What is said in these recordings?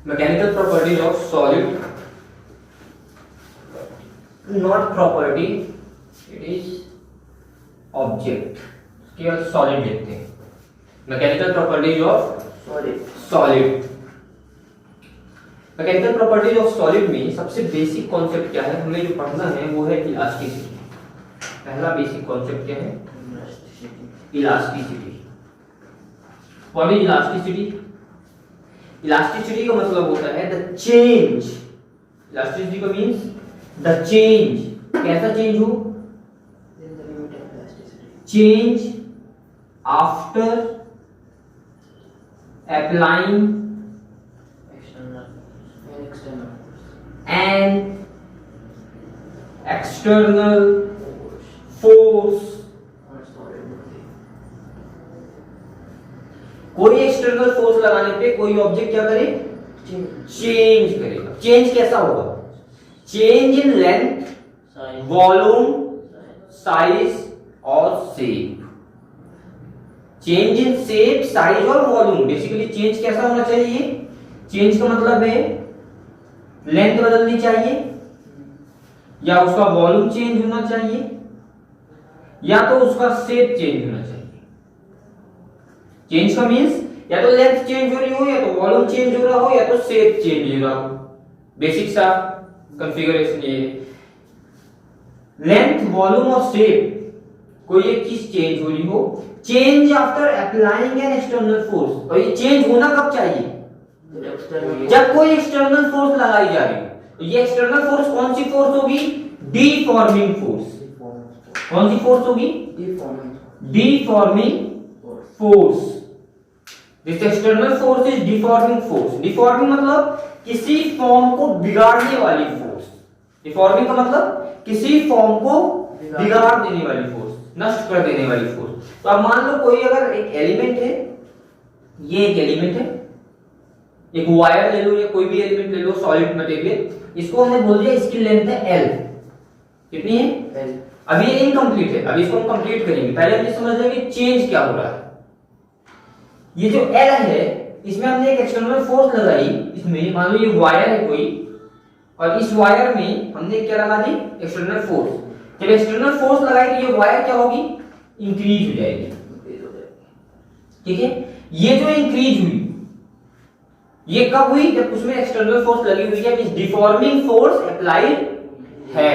Mechanical properties of solid, not property, it is object, केवल solid लिखते हैं। Mechanical properties of solid. Mechanical properties of solid में सबसे basic concept क्या है, हमें जो पढ़ना है वो है इलास्टिसिटी। पहला बेसिक कॉन्सेप्ट क्या है? Elasticity. What is elasticity? Elasticity का मतलब होता है द चेंज। इलास्टिसिटी का मींस द चेंज। कैसा चेंज हो? Change after applying an external force। कोई एक्सटर्नल फोर्स लगाने पे कोई ऑब्जेक्ट क्या करे? चेंज करेगा। चेंज कैसा होगा? Change in length, volume, size और shape. Change in shape, size और वॉल्यूम। बेसिकली चेंज कैसा होना चाहिए? चेंज का मतलब है लेंथ बदलनी चाहिए, या उसका वॉल्यूम चेंज होना चाहिए, या तो उसका शेप चेंज होना चाहिए। चेंज का मींस या तो लेंथ चेंज हो रही हो, या तो वॉल्यूम चेंज हो रहा हो, या तो शेप चेंज हो रहा हो। बेसिक सा कॉन्फ़िगरेशन ये है। लेंथ, वॉल्यूम और शेप, कोई एक चीज चेंज हो रही हो, change after applying an external force. और ये चेंज होना कब चाहिए? जब कोई एक्सटर्नल फोर्स लगाई जा रही हो। ये एक्सटर्नल फोर्स कौन सी फोर्स होगी? Deforming force. कौन सी फोर्स होगी? Deforming force. This external force is deforming force. Deforming मतलब किसी फॉर्म को बिगाड़ने वाली फोर्स। डीफॉर्मिंग का मतलब किसी फॉर्म को बिगाड़ देने वाली फोर्स, नष्ट कर देने वाली फोर्स। तो अब मान लो कोई अगर एक एलिमेंट है, ये एक एलिमेंट है, एक वायर ले लो या कोई भी एलिमेंट ले लो, सॉलिड मटेरियल, इसको हमने बोल दिया इसकी लेंथ है L। कितनी है? L। अभी ये इनकम्प्लीट है, अभी इसको हम कंप्लीट करेंगे। पहले हमने समझ लिया कि चेंज क्या हो रहा है। ये जो L है, इसमें हमने एक एक्सटर्नल फोर्स लगाई। इसमें मान लो ये वायर है कोई, और इस वायर में हमने क्या लगा दी? External force. जब एक्सटर्नल फोर्स लगाई तो ये वायर क्या होगी? इंक्रीज हो जाएगी। ठीक है? ये जो इंक्रीज हुई, ये कब हुई? जब उसमें एक्सटर्नल फोर्स लगी हुई है, मींस डिफॉर्मिंग फोर्स अप्लाइड है।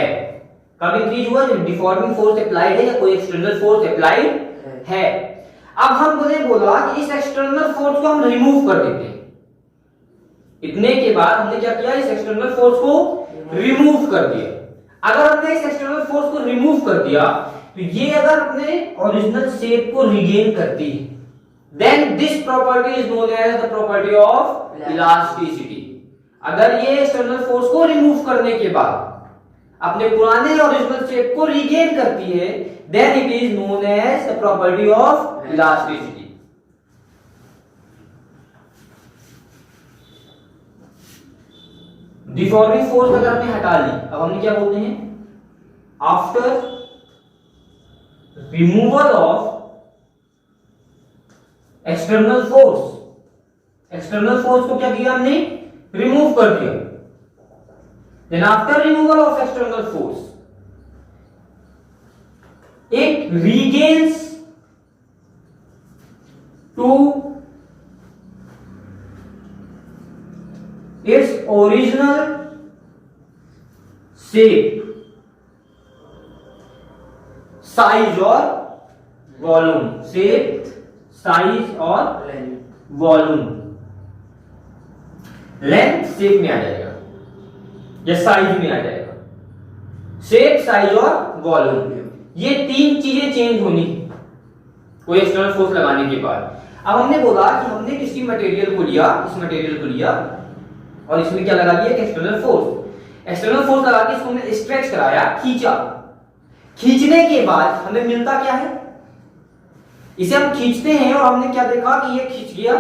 कब इंक्रीज हुआ? जब डिफॉर्मिंग फोर्स अप्लाइड है या कोई एक्सटर्नल फोर्स अप्लाइड है। अब हम बोला कि इस एक्सटर्नल फोर्स को हम रिमूव कर देते हैं। इतने के बाद हमने क्या किया? इस एक्सटर्नल फोर्स को रिमूव कर दिया। अगर हमने इस एक्सटर्नल फोर्स को रिमूव कर दिया तो ये अगर अपने ओरिजिनल शेप को रिगेन करती है, then this property is known as the property of elasticity। अगर ये एक्सटर्नल फोर्स को रिमूव करने के बाद अपने पुराने ओरिजिनल शेप को रीगेन करती है, then it is known as the property of elasticity। Deforming force अगर हमने हटा ली, अब हमने क्या बोलते हैं? After removal of external force. External force को क्या किया हमने? रिमूव कर दिया। Then after removal of external force, it regains to its original shape, size और वॉल्यूम। शेप, साइज और वॉल्यूम। लेंथ शेप में आ जाएगा या साइज में आ जाएगा। शेप, साइज और वॉल्यूम, ये तीन चीजें चेंज होनी कोई एक्सटर्नल फोर्स लगाने के बाद। अब हमने बोला कि हमने किसी मटेरियल को लिया, इस मटेरियल को लिया और इसमें क्या लगा दिया? External force. एक्सटर्नल फोर्स लगा के इसको हमने स्ट्रेच कराया, खींचा। खींचने के बाद हमें मिलता क्या है? इसे हम खींचते हैं और हमने क्या देखा कि ये खींच गया।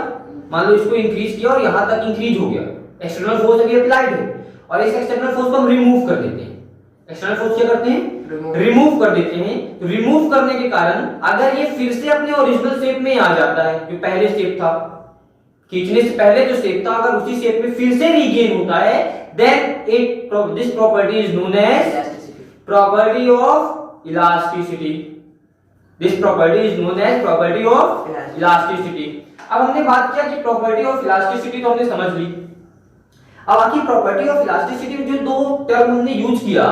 मान लो इसको इंक्रीज किया और यहां तक इंक्रीज हो गया। एक्सटर्नल फोर्स अभी अप्लाइड है और इस एक्सटर्नल फोर्स को हम रिमूव कर देते हैं। एक्सटर्नल फोर्स क्या करते हैं? रिमूव कर देते हैं। तो रिमूव करने के कारण अगर ये फिर से अपने ओरिजिनल शेप में आ जाता है, जो पहले शेप था, खींचने से पहले जो शेप था अगर उसी शेप में फिर से रीगेन होता है, then this property is known as property of elasticity. This property is known as property of elasticity. अब हमने बात किया कि प्रॉपर्टी ऑफ इलास्टिसिटी तो हमने समझ ली। अब आखिर प्रॉपर्टी ऑफ इलास्टिसिटी में जो दो टर्म हमने यूज किया,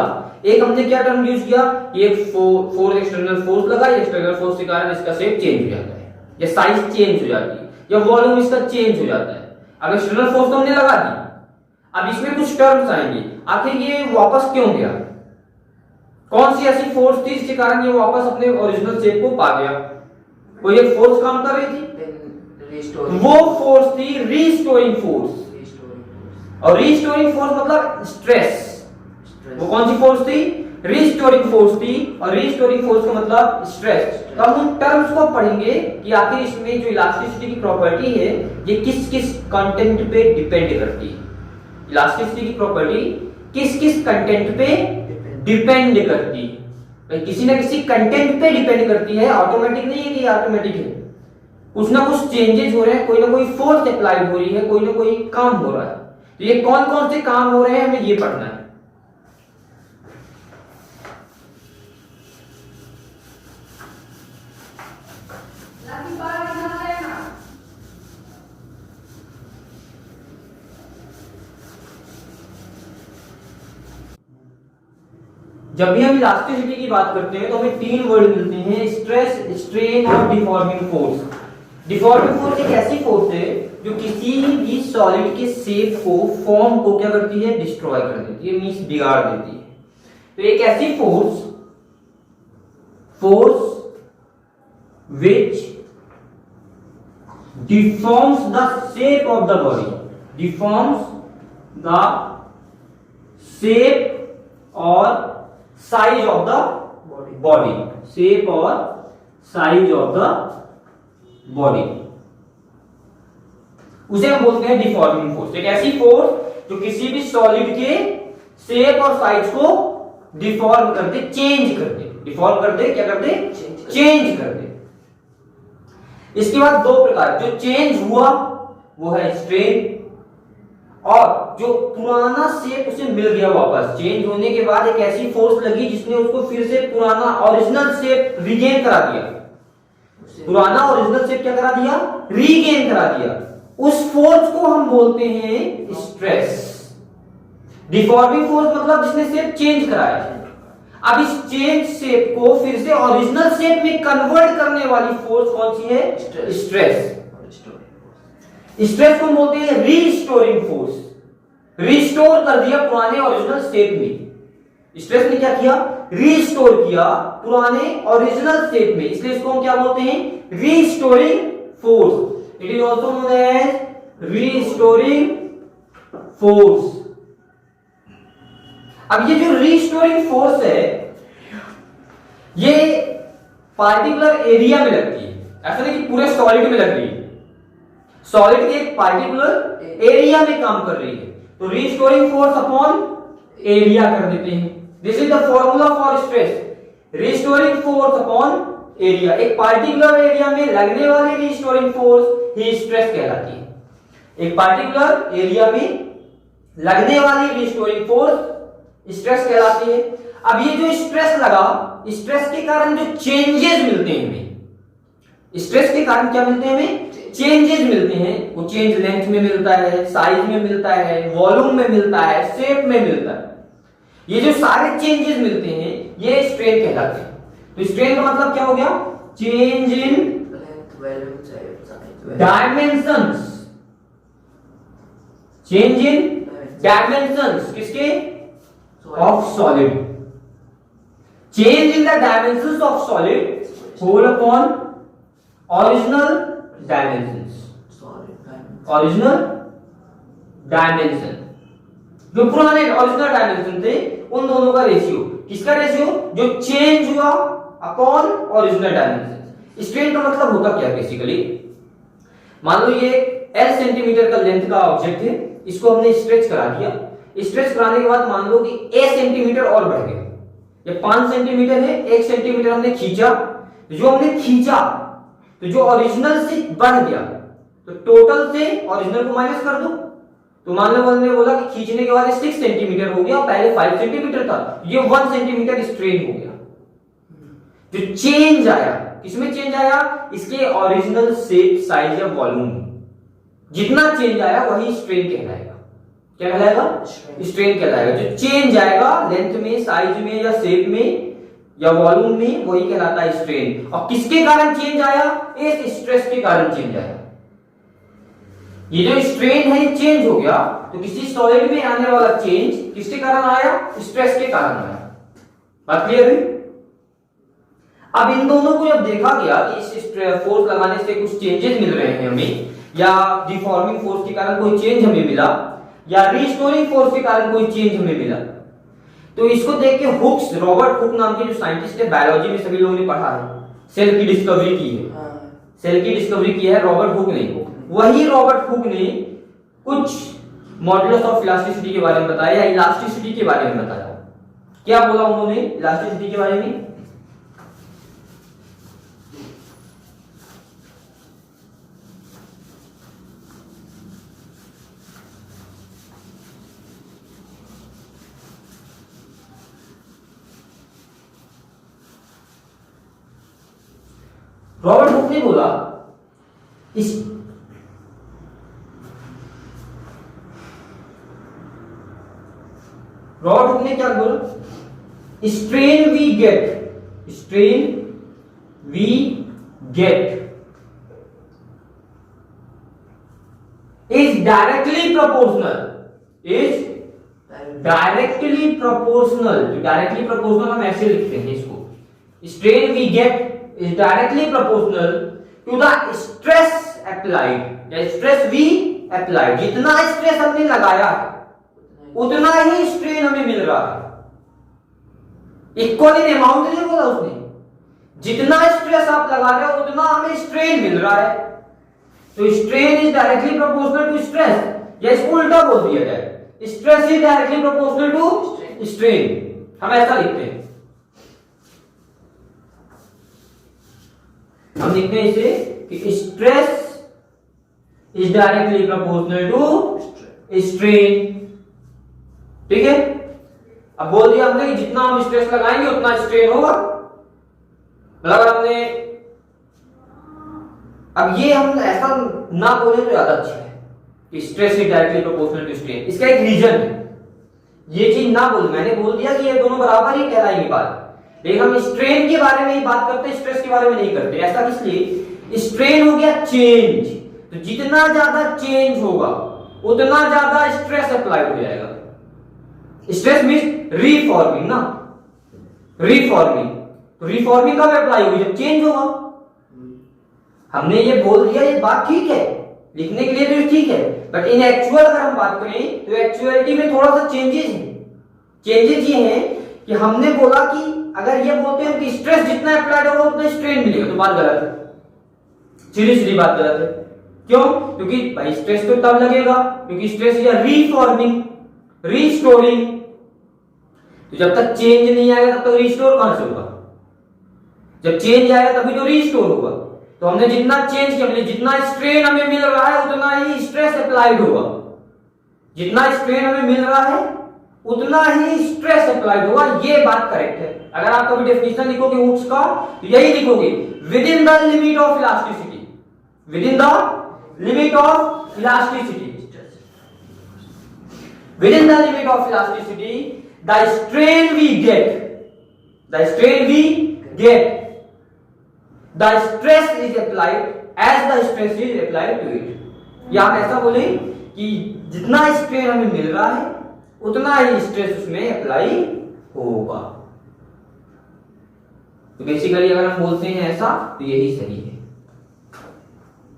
एक हमने क्या टर्म यूज किया, एक फोर्स एक्सटर्नल फोर्स लगा, एक्सटर्नल फोर्स के कारण इसका शेप चेंज हो जाता है या साइज चेंज हो जाती है या वॉल्यूम इसका चेंज हो जाता है। अब एक्सटर्नल फोर्स तो हमने लगा दी, अब इसमें कुछ टर्म्स आएंगे, आखिर ये वापस क्यों गया, कौन सी ऐसी फोर्स थी जिसके कारण ये वापस अपने ओरिजिनल शेप को पा गया। कोई एक फोर्स काम कर रही थी, वो फोर्स थी रीस्टोरिंग फोर्स। और रीस्टोरिंग फोर्स मतलब स्ट्रेस। वो कौन सी फोर्स थी, रीस्टोरिंग फोर्स थी, और रीस्टोरिंग फोर्स का मतलब स्ट्रेस। तो हम उन टर्म्स को पढ़ेंगे कि आखिर इसमें जो इलास्टिसिटी की प्रॉपर्टी है ये किस किस कंटेंट पे डिपेंड करती है। इलास्टिसिटी की प्रॉपर्टी किस किस कंटेंट पे डिपेंड करती है, किसी ना किसी कंटेंट पे डिपेंड करती है। ऑटोमेटिक नहीं है कि ऑटोमेटिक है, कुछ ना कुछ चेंजेस हो रहे हैं, कोई ना कोई फोर्स अप्लाई हो रही है, कोई ना कोई काम हो रहा है। तो ये कौन कौन से काम हो रहे हैं हमें ये पढ़ना है। जब भी हम इलास्टिसिटी की बात करते हैं तो हमें तीन वर्ड मिलते हैं, स्ट्रेस, स्ट्रेन और डिफॉर्मिंग फोर्स। डिफॉर्मिंग फोर्स एक ऐसी फोर्स है जो किसी भी सॉलिड के शेप को, फॉर्म को क्या करती है, डिस्ट्रॉय कर देती है, मींस बिगाड़ देती है। तो एक ऐसी force which deforms the shape of the body, deforms the shape or size of the body, shape or size of the body, उसे हम बोलते हैं डिफॉर्मिंग फोर्स। एक ऐसी फोर्स जो किसी भी सॉलिड के शेप और साइज को डिफॉर्म कर दे, चेंज कर दे। डिफॉर्म कर दे, क्या कर दे, चेंज कर दे। इसके बाद दो प्रकार, जो चेंज हुआ वो है स्ट्रेन, और जो पुराना शेप उसे मिल गया वापस, चेंज होने के बाद एक ऐसी फोर्स लगी जिसने उसको फिर से पुराना ओरिजिनल शेप रीगेन करा दिया। पुराना ओरिजिनल शेप क्या करा दिया, रीगेन करा दिया। उस फोर्स को हम बोलते हैं स्ट्रेस। डिफॉर्मिंग फोर्स मतलब जिसने शेप चेंज कराया। अब इस चेंज शेप को फिर से ओरिजिनल शेप में कन्वर्ट करने वाली फोर्स कौन सी है, स्ट्रेस। स्ट्रेस को बोलते हैं रीस्टोरिंग फोर्स। रिस्टोर कर दिया पुराने ओरिजिनल शेप में। स्ट्रेस ने क्या किया, रीस्टोर किया पुराने ओरिजिनल शेप में, इसलिए इसको हम क्या बोलते हैं, restoring force. It is also known as restoring force. अब ये जो रीस्टोरिंग फोर्स है ये पार्टिकुलर एरिया में लगती है, ऐसा नहीं कि पूरे सॉलिड में लग रही है, सॉलिड के एक पार्टिकुलर एरिया में काम कर रही है। तो रीस्टोरिंग फोर्स अपॉन एरिया कर देते हैं। This is the formula for stress, restoring force upon area. एक पार्टिकुलर एरिया में लगने वाली रीस्टोरिंग फोर्स ही स्ट्रेस कहलाती है। एक पार्टिकुलर एरिया में लगने वाली रीस्टोरिंग फोर्स स्ट्रेस कहलाती है। अब ये जो स्ट्रेस लगा, स्ट्रेस के कारण जो चेंजेस मिलते हैं हमें, स्ट्रेस के कारण क्या मिलते हैं हमें, चेंजेस मिलते हैं। वो चेंज लेंथ में मिलता है, साइज में मिलता है, वॉल्यूम में मिलता है, शेप में मिलता है। ये जो सारे चेंजेस मिलते हैं ये स्ट्रेन कहलाते हैं। तो स्ट्रेन का मतलब क्या हो गया, change in dimensions, change in dimensions किसके, of solid, change in the dimensions of solid whole upon original dimensions, original dimension, जो पुराने ओरिजिनल डायमेंशन थे उन दोनों का रेशियो, किसका रेशियो, जो चेंज हुआ अपॉन ओरिजिनल डायमेंशन। स्ट्रेन का मतलब होता क्या बेसिकली, मान लो ये L सेंटीमीटर का लेंथ का ऑब्जेक्ट है, इसको हमने स्ट्रेच करा दिया। स्ट्रेच कराने के बाद मान लो कि 1 सेंटीमीटर और बढ़ गया, ये 5 सेंटीमीटर है, 1 सेंटीमीटर हमने खींचा, जो हमने खींचा तो जो ओरिजिनल से बढ़ गया, तो टोटल से ओरिजिनल को माइनस कर दो। तो मान लो मैंने बोला कि खींचने के बाद 6 सेंटीमीटर हो गया, पहले 5 सेंटीमीटर था, ये 1 सेंटीमीटर स्ट्रेन हो गया। जो चेंज आया, किसमें चेंज आया? इसके ओरिजिनल शेप, साइज या वॉल्यूम। जितना चेंज आया वही स्ट्रेन कहलाएगा। क्या कहलाएगा? स्ट्रेन कहलाएगा। जो चेंज आएगा लेंथ में, साइज में या शेप में या वॉल्यूम में, वही कहलाता है स्ट्रेन। और किसके कारण चेंज आया? इस स्ट्रेस के कारण चेंज आया। ये जो स्ट्रेन है ये चेंज हो गया, तो किसी सॉलिड में आने वाला चेंज किसके कारण आया? स्ट्रेस के कारण आया। बात क्लियर हुई? अब इन दोनों को जब देखा गया कि इस फोर्स लगाने से कुछ चेंजेस मिल रहे हैं हमें, या डिफॉर्मिंग फोर्स के कारण कोई चेंज हमें मिला, या रिस्टोरिंग फोर्स के कारण कोई चेंज हमें मिला, तो इसको देख के हुक्स, रॉबर्ट हुक नाम के जो साइंटिस्ट है, बायोलॉजी में सभी लोगों ने पढ़ा है, सेल की डिस्कवरी की है। सेल की डिस्कवरी की है रॉबर्ट हुक ने। वही रॉबर्ट हुक ने कुछ मॉडुलस ऑफ इलास्टिसिटी के बारे में बताया, या इलास्टिसिटी के बारे में बताया। क्या बोला उन्होंने इलास्टिसिटी के बारे में? रॉबर्ट हुक ने बोला रॉबर्ट हुक ने क्या बोला? Strain we get is directly proportional. Directly proportional हम ऐसे लिखते हैं इसको, strain we get is directly proportional to the stress applied, the stress we applied। जितना स्ट्रेस हमने लगाया है उतना ही स्ट्रेन हमें मिल रहा है। इक्वल इन अमाउंट नहीं बोला उसने, जितना स्ट्रेस आप लगा रहे हो उतना हमें स्ट्रेन मिल रहा है। तो strain is directly proportional to stress, या इसको उल्टा बोल दिया जाए, stress is directly proportional to strain. हम ऐसा लिखते हैं, हम लिखते हैं इसे कि stress is directly proportional to strain. ठीक है, अब बोल दिया हमने कि जितना हम स्ट्रेस लगाएंगे उतना स्ट्रेन होगा। मतलब हमने, अब ये हम ऐसा ना बोले तो ज्यादा अच्छा है कि stress is directly proportional to strain. इसका एक रीजन है, ये चीज ना बोल, मैंने बोल दिया कि ये दोनों बराबर ही कहलाएंगे बात, लेकिन हम स्ट्रेन के बारे में ही बात करते हैं, स्ट्रेस के बारे में नहीं करते। ऐसा इसलिए, स्ट्रेन हो गया चेंज, तो जितना ज्यादा चेंज होगा उतना ज्यादा स्ट्रेस अप्लाई हो जाएगा। स्ट्रेस मींस रीफॉर्मिंग ना, रीफॉर्मिंग। तो रीफॉर्मिंग कब अप्लाई होगी? जब चेंज होगा। हमने ये बोल दिया, ये बात ठीक है, लिखने के लिए तो ठीक है, बट इन एक्चुअल अगर हम बात करें तो एक्चुअलिटी में थोड़ा सा चेंजेस है। चेंजेस ये हैं कि हमने बोला कि अगर ये बोलते हैं कि स्ट्रेस जितना अप्लाइड होगा उतना स्ट्रेन मिलेगा, तो बात गलत है, सीधी बात गलत है। क्यों? क्योंकि भाई स्ट्रेस तो तब लगेगा क्योंकि स्ट्रेस या रीफॉर्मिंग, रीस्टोरिंग, तो जब तक चेंज नहीं आएगा तब तक रीस्टोर कहां से होगा? जब चेंज आएगा तभी तो रीस्टोर होगा। तो हमने जितना चेंज किया, जितना स्ट्रेन हमें मिल रहा है उतना ही स्ट्रेस अप्लाइड होगा। जितना स्ट्रेन हमें मिल रहा है उतना ही स्ट्रेस अप्लाइड होगा, ये बात करेक्ट है। अगर आप कभी डेफिनेशन लिखोगे हुक्स का तो यही लिखोगे, within the limit of elasticity, within the limit of elasticity, within the limit of elasticity the strain we get, the strain we get, the stress is applied as the stress is applied to it. या हम ऐसा बोले कि जितना strain हमें मिल रहा है उतना ही स्ट्रेस उसमें अप्लाई होगा। तो बेसिकली अगर हम बोलते हैं ऐसा तो यही सही है।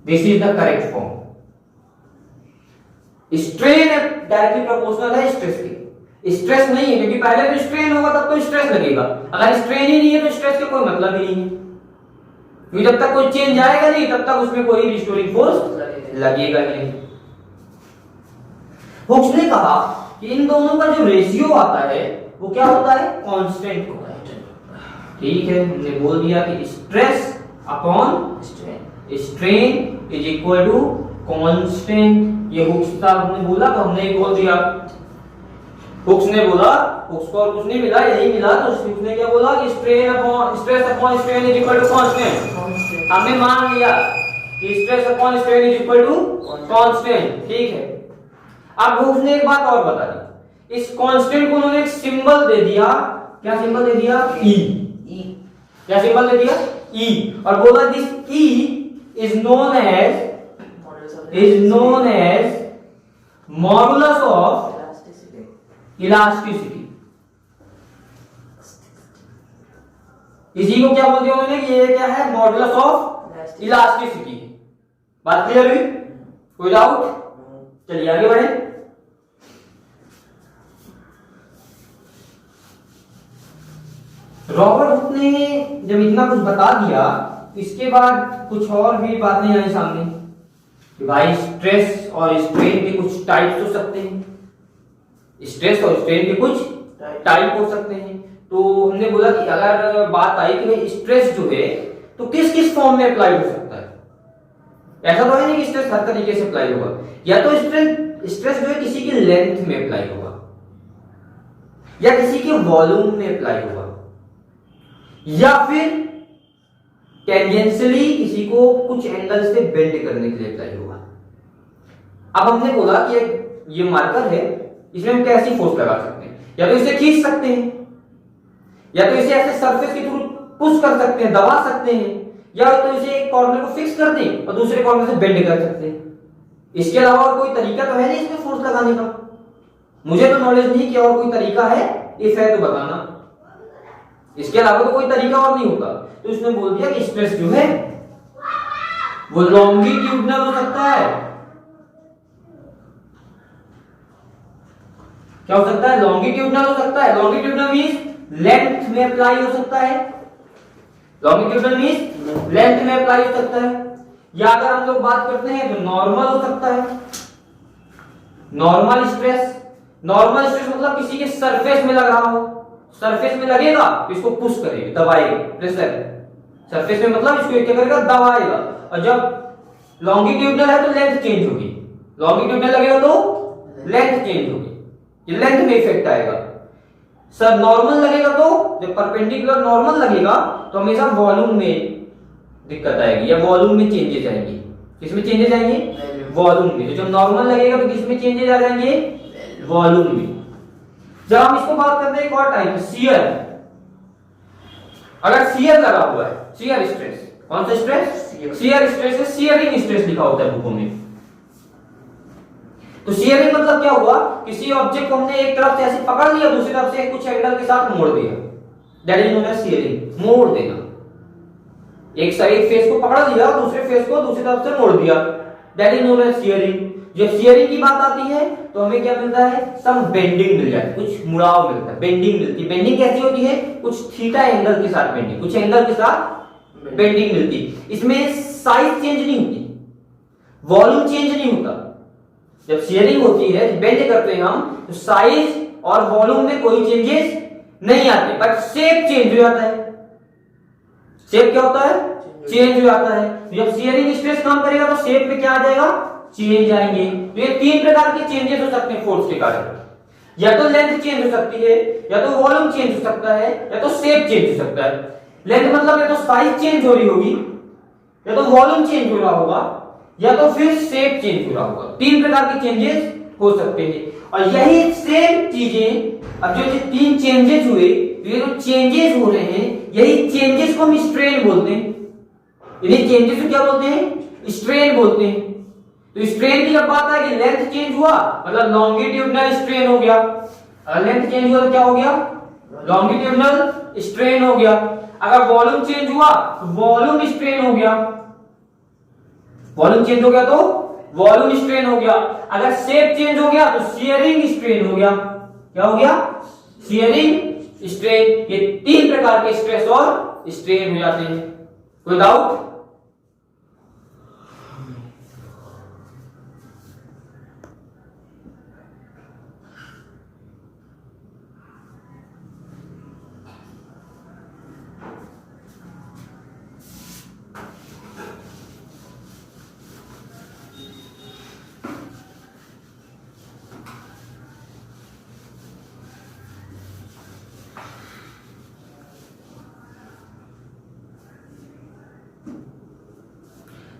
This is the correct form. Strain directly proportional है स्ट्रेस के, स्ट्रेस नहीं है क्योंकि पहले तो स्ट्रेन होगा तब तो स्ट्रेस लगेगा। अगर स्ट्रेन ही नहीं है तो स्ट्रेस का कोई मतलब ही नहीं है, क्योंकि जब तक कोई चेंज आएगा नहीं तब तक उसमें कोई रिस्टोरिंग फोर्स लगेगा नहीं। हुक्स ने कहा कि इन दोनों का जो रेशियो आता है वो क्या होता है? कांस्टेंट होता है। ठीक है, हमने बोल दिया कि stress upon strain is equal to constant, ये हुक्स साहब ने बोला तो हमने बोल दिया, हुक्स ने बोला, हुक्स को और कुछ नहीं मिला, यही मिला, तो हुक्स ने क्या बोला कि stress upon strain is equal to constant. हमने मान लिया कि stress upon strain is equal to constant, ठीक है। अब हुक्स ने एक बात और बता दी, इस कांस्टेंट को उन्होंने एक सिंबल दे दिया, क्या सिंबल दे दिया? ई। क्या सिंबल दे दिया? ई। और बोला this E is known as modulus of elasticity. इसी को क्या बोलते हैं उन्होंने कि ये क्या है? Modulus of elasticity. बात क्लियर हुई? कोई डाउट? चलिए आगे बढ़े। रॉबर्ट हुक ने जब इतना कुछ बता दिया, इसके बाद कुछ और भी बातें आई सामने कि भाई स्ट्रेस और स्ट्रेन के कुछ टाइप्स हो सकते हैं, स्ट्रेस और स्ट्रेन के कुछ टाइप हो सकते हैं। तो हमने बोला कि अगर बात आई कि भाई स्ट्रेस जो है तो किस किस फॉर्म में अप्लाई हो सकता है, ऐसा तो है नहीं कि स्ट्रेस हर तरीके से अप्लाई होगा। या तो स्ट्रेस जो है किसी की लेंथ में अप्लाई होगा, या किसी के वॉल्यूम में अप्लाई होगा, या फिर टेंजेंशियली किसी को कुछ एंगल से बेंड करने के लिए अप्लाई होगा। अब हमने बोला कि ये मार्कर है, इसमें हम कैसी फोर्स लगा सकते हैं? या तो इसे खींच सकते हैं, या तो इसे ऐसे सरफेस के थ्रू पुश कर सकते हैं, दबा सकते हैं, या तो इसे एक कॉर्नर को फिक्स कर दें और दूसरे कॉर्नर से बेंड कर सकते हैं। इसके अलावा और कोई तरीका तो है नहीं इसमें फोर्स लगाने का। मुझे तो नॉलेज नहीं कि और कोई तरीका है, इफ है तो बताना। इसके अलावा तो कोई तरीका और नहीं होता। तो उसने बोल दिया कि स्ट्रेस जो है वो लॉन्गिट्यूडनल हो सकता है। क्या हो सकता है? लॉन्गिट्यूडनल हो सकता है। लॉन्गिट्यूडनल मींस लेंथ में अप्लाई हो सकता है। लॉन्गिट्यूडनल मींस लेंथ में अप्लाई हो सकता है। या अगर हम लोग बात करते हैं तो नॉर्मल हो सकता है। नॉर्मल स्ट्रेस मतलब किसी के सरफेस में लग रहा हो, सरफेस में लगेगा तो इसको पुश करेगा, दबाएगा, प्रेशर। सरफेस में मतलब इसको क्या करेगा? दबाएगा। और जब लॉन्गिट्यूडनल है तो लेंथ चेंज होगी, लॉन्गिट्यूडनल लगेगा तो लेंथ चेंज होगी, ये लेंथ में इफेक्ट आएगा। सर नॉर्मल लगेगा तो जब परपेंडिकुलर नॉर्मल लगेगा तो हमेशा वॉल्यूम में दिक्कत आएगी, या वॉल्यूम में चेंजेस आएंगे। किसमें चेंजेस आएंगे? वॉल्यूम में। तो जब नॉर्मल लगेगा तो किसमें चेंजेस आ जाएंगे? वॉल्यूम में। जब हम इसको बात करते हैं एक और टाइप, शियर। अगर शियर लगा हुआ है, शियर स्ट्रेस, कौन सा स्ट्रेस? शियर स्ट्रेस है, शियरिंग स्ट्रेस लिखा होता है बुकों में। तो शियरिंग मतलब क्या हुआ? किसी ऑब्जेक्ट को हमने एक तरफ से ऐसे पकड़ लिया, दूसरी तरफ से कुछ एंगल के साथ मोड़ दिया, that is known as shearing. मोड़ देना, एक साइड फेस को पकड़ लिया, दूसरे फेस को दूसरी तरफ से मोड़ दिया, that is known as shearing. जब शियरिंग की बात आती है तो हमें क्या मिलता है? सम बेंडिंग मिल जाती है, कुछ मुड़ाव मिलता है, बेंडिंग मिलती है। बेंडिंग कैसी होती है? कुछ थीटा एंगल के साथ बेंडिंग, कुछ एंगल के साथ बेंडिंग मिलती है। इसमें साइज चेंज नहीं होती, वॉल्यूम चेंज नहीं होता। जब शियरिंग होती है, बेंड करते हैं हम, तो साइज और वॉल्यूम में कोई चेंजेस नहीं आते, बट शेप चेंज हो जाता है। शेप क्या होता है? चेंज हो जाता है। जब शियरिंग स्ट्रेस काम करेगा तो शेप में क्या आ जाएगा? चेंज आएंगे। तो ये तीन प्रकार के चेंजेस हो सकते हैं फोर्स के कारण। या तो लेंथ चेंज हो सकती है, या तो वॉल्यूम चेंज हो सकता है, या तो शेप चेंज हो सकता है। लेंथ मतलब या तो साइज चेंज हो रही होगी, या तो वॉल्यूम चेंज हो रहा होगा, या तो फिर शेप चेंज हो रहा होगा। तीन प्रकार के चेंजेस हो सकते हैं। और यही सेम चीजें, अब जो तीन चेंजेस हुए, ये जो चेंजेस हो रहे हैं, यही चेंजेस को हम स्ट्रेन बोलते हैं। इन्हीं चेंजेस को क्या बोलते हैं? स्ट्रेन बोलते हैं। तो स्ट्रेन की जब बात है कि लेंथ चेंज हुआ मतलब लॉन्गिट्यूडनल स्ट्रेन हो गया। अगर लेंथ चेंज हुआ तो क्या हो गया? लॉन्गिट्यूडनल स्ट्रेन हो गया। अगर वॉल्यूम चेंज हुआ तो वॉल्यूम स्ट्रेन हो गया। वॉल्यूम चेंज हो गया तो वॉल्यूम स्ट्रेन हो गया। अगर शेप चेंज हो गया तो शियरिंग स्ट्रेन हो गया। क्या हो गया? Shearing strain. ये तीन प्रकार के स्ट्रेस और स्ट्रेन हो जाते हैं। कोई डाउट?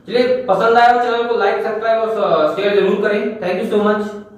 चलिए, पसंद आया तो चैनल को लाइक, सब्सक्राइब और शेयर जरूर करें। Thank you so much.